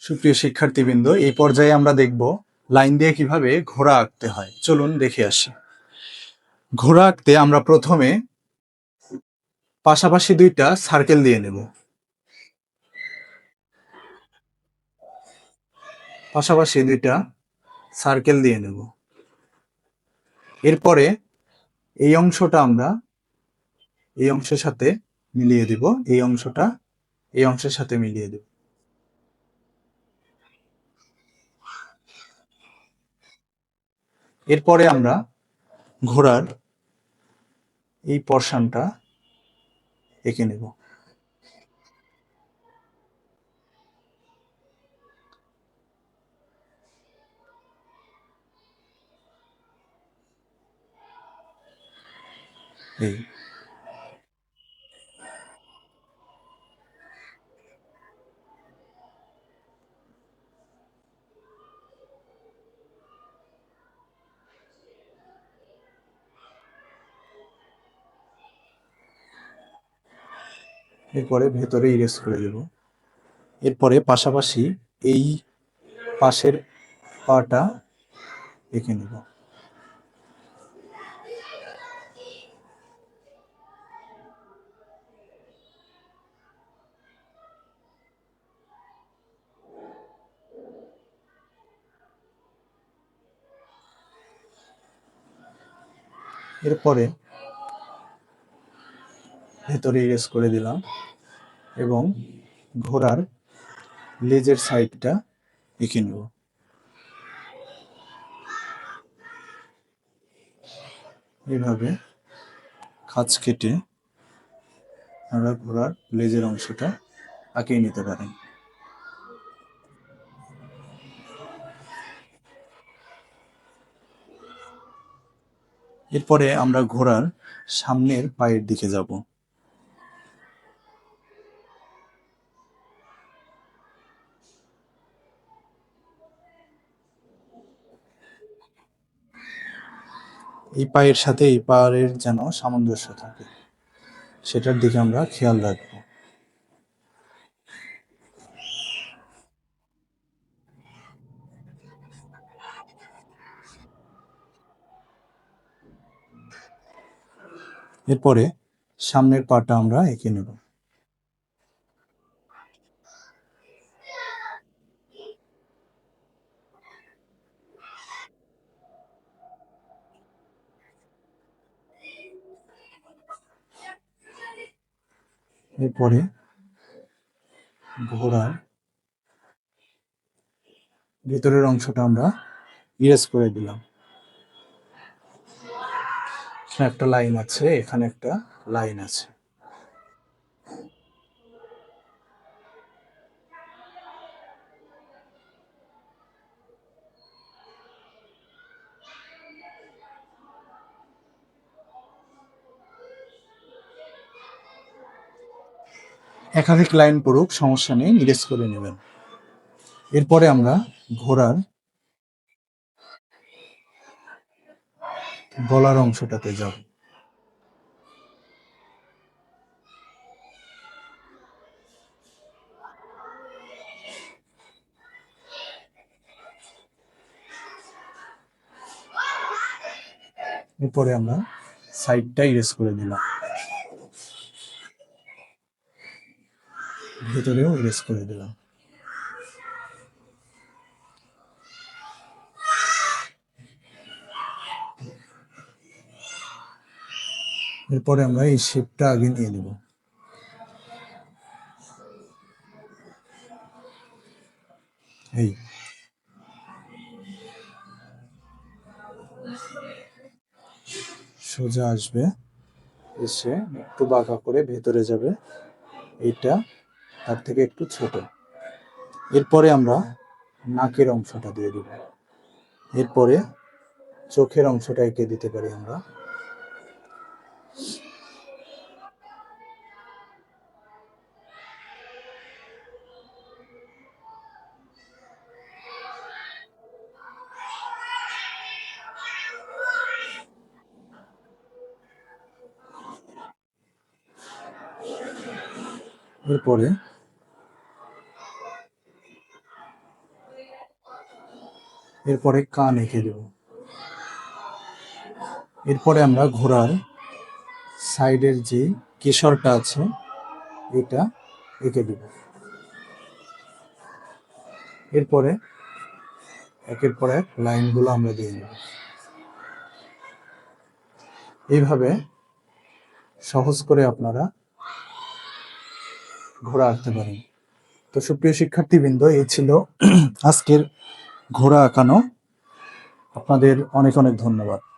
সুপ্রিয় শিক্ষার্থীবৃন্দ, এই পর্যায়ে আমরা দেখব লাইন দিয়ে কিভাবে ঘোড়া আঁকতে হয়। চলুন দেখে আসি। ঘোড়া আঁকতে আমরা প্রথমে পাশাপাশি দুইটা সার্কেল দিয়ে নেব। পাশাপাশি দুইটা সার্কেল দিয়ে নেব। এরপরে এই অংশটা আমরা এই অংশের সাথে মিলিয়ে দিব, এই অংশটা এই অংশের সাথে মিলিয়ে দেব। এরপরে আমরা ঘোড়ার এই পর্শনটা এঁকে নেব। এই এরপরে ভেতরে ইরেজ করে দেব। এরপরে পাশাপাশি এই পাশের পাটা এঁকে নেব। এরপরে ভেতরে ইরেজ করে দিলাম এবং ঘোড়ার লেজের সাইডটা এঁকে নেব। এভাবে খাঁজ কেটে আমরা ঘোড়ার লেজের অংশটা আঁকিয়ে নিতে পারেন। এরপরে আমরা ঘোড়ার সামনের পায়ের দিকে যাব। এই পায়ের সাথে এই পায়ের যেন সামঞ্জস্য থাকে, সেটার দিকে আমরা খেয়াল রাখবো। এরপরে সামনের পাটা আমরা এঁকে নেব। এরপরে ঘোড়ার ভেতরের অংশটা আমরা ইরেজ করে দিলাম। এখানে একটা লাইন আছে, এখানে একটা লাইন আছে। একাধিক লাইন পড়ুক, সমস্যা নেই, ইরেজ করে নেবেন। এরপরে আমরা ঘোড়ার গলার অংশটাতে যাব। এরপরে আমরা সাইডটা ইরেজ করে দিলাম, ভেতরেও ইরেজ করে দিলাম। এরপরে আমরা এই শেপটা আগে নিয়ে নেব। এই সোজা আসবে, এসে একটু বাঁকা করে ভেতরে যাবে, এইটা তার থেকে একটু ছোট। এরপরে আমরা নাকের অংশটা দিয়ে দিব। এরপরে চোখের অংশটা এঁকে দিতে পারি আমরা। এরপরে এরপরে কান এঁকে দেব। এরপরে আমরা ঘোড়ার সাইডের যে কেশরটা আছে এটা এঁকে দেব। এরপরে একের পর এক লাইনগুলো আমরা দিয়ে নেব। এইভাবে সহজ করে আপনারা ঘোড়া আঁকতে পারেন। তো সুপ্রিয় শিক্ষার্থীবৃন্দ, এই ছিল আজকের ঘোড়া আঁকানো। আপনাদের অনেক অনেক ধন্যবাদ।